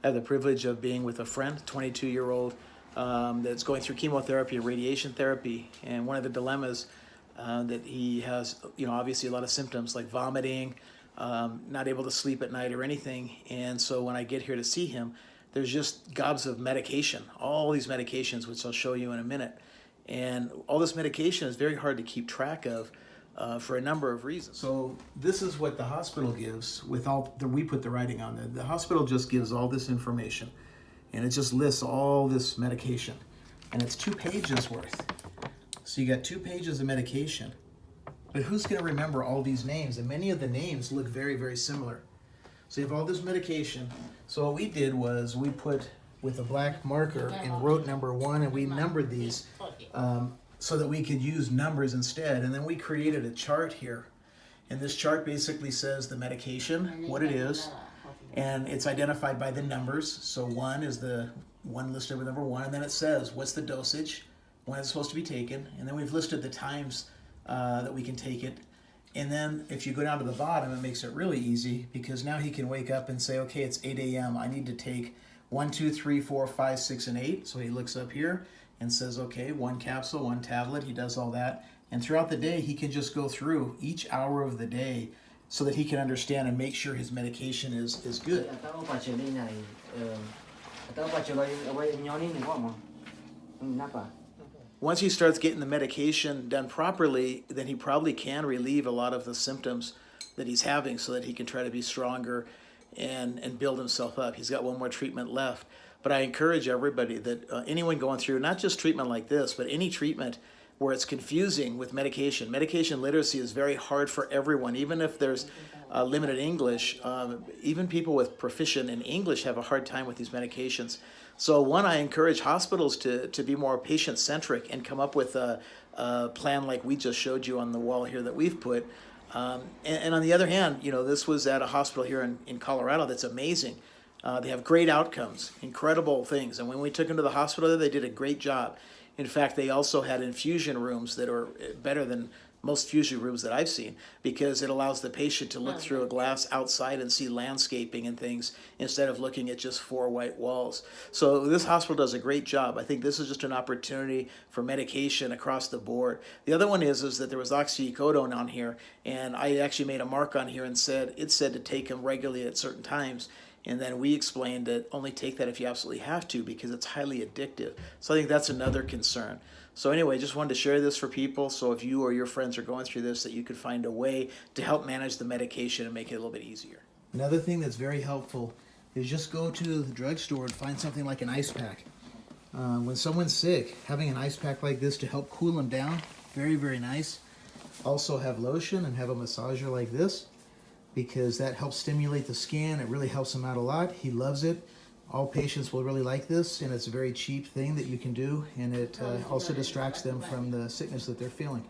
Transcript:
I have the privilege of being with a friend, 22-year-old, that's going through chemotherapy and radiation therapy. And one of the dilemmas that he has, obviously a lot of symptoms like vomiting, not able to sleep at night or anything. And so when I get here to see him, there's just gobs of medication, all these medications, which I'll show you in a minute. And all this medication is very hard to keep track of for a number of reasons. So this is what the hospital gives we put the writing on there. The hospital just gives all this information, and it just lists all this medication. And it's 2 pages worth. So you got 2 pages of medication. But who's going to remember all these names? And many of the names look very, very similar. So you have all this medication. So what we did was we put with a black marker and wrote number 1, and we numbered these so that we could use numbers instead. And then we created a chart here. And this chart basically says the medication, what it is, and it's identified by the numbers. So 1 is the one listed with number 1, and then it says what's the dosage, when it's supposed to be taken, and then we've listed the times that we can take it. And then if you go down to the bottom, it makes it really easy, because now he can wake up and say, okay, it's 8 a.m. I need to take 1, 2, 3, 4, 5, 6, and 8. So he looks up here and says, okay, 1 capsule, 1 tablet. He does all that. And throughout the day, he can just go through each hour of the day so that he can understand and make sure his medication is good. Once he starts getting the medication done properly, then he probably can relieve a lot of the symptoms that he's having so that he can try to be stronger and build himself up. He's got 1 more treatment left. But I encourage everybody that anyone going through, not just treatment like this, but any treatment where it's confusing with medication. Medication literacy is very hard for everyone, even if there's limited English. Even people with proficient in English have a hard time with these medications. So one, I encourage hospitals to be more patient-centric and come up with a plan like we just showed you on the wall here that we've put. And on the other hand, this was at a hospital here in Colorado that's amazing. They have great outcomes, incredible things. And when we took them to the hospital, they did a great job. In fact, they also had infusion rooms that are better than most infusion rooms that I've seen, because it allows the patient to look through a glass outside and see landscaping and things instead of looking at just 4 white walls. So this hospital does a great job. I think this is just an opportunity for medication across the board. The other one is that there was oxycodone on here, and I actually made a mark on here and it said to take them regularly at certain times. And then we explained that only take that if you absolutely have to, because it's highly addictive. So I think that's another concern. So anyway, just wanted to share this for people. So if you or your friends are going through this, that you could find a way to help manage the medication and make it a little bit easier. Another thing that's very helpful is just go to the drugstore and find something like an ice pack. When someone's sick, having an ice pack like this to help cool them down, very, very nice. Also have lotion and have a massager like this, because that helps stimulate the skin. It really helps him out a lot. He loves it. All patients will really like this, and it's a very cheap thing that you can do, and it also distracts them from the sickness that they're feeling.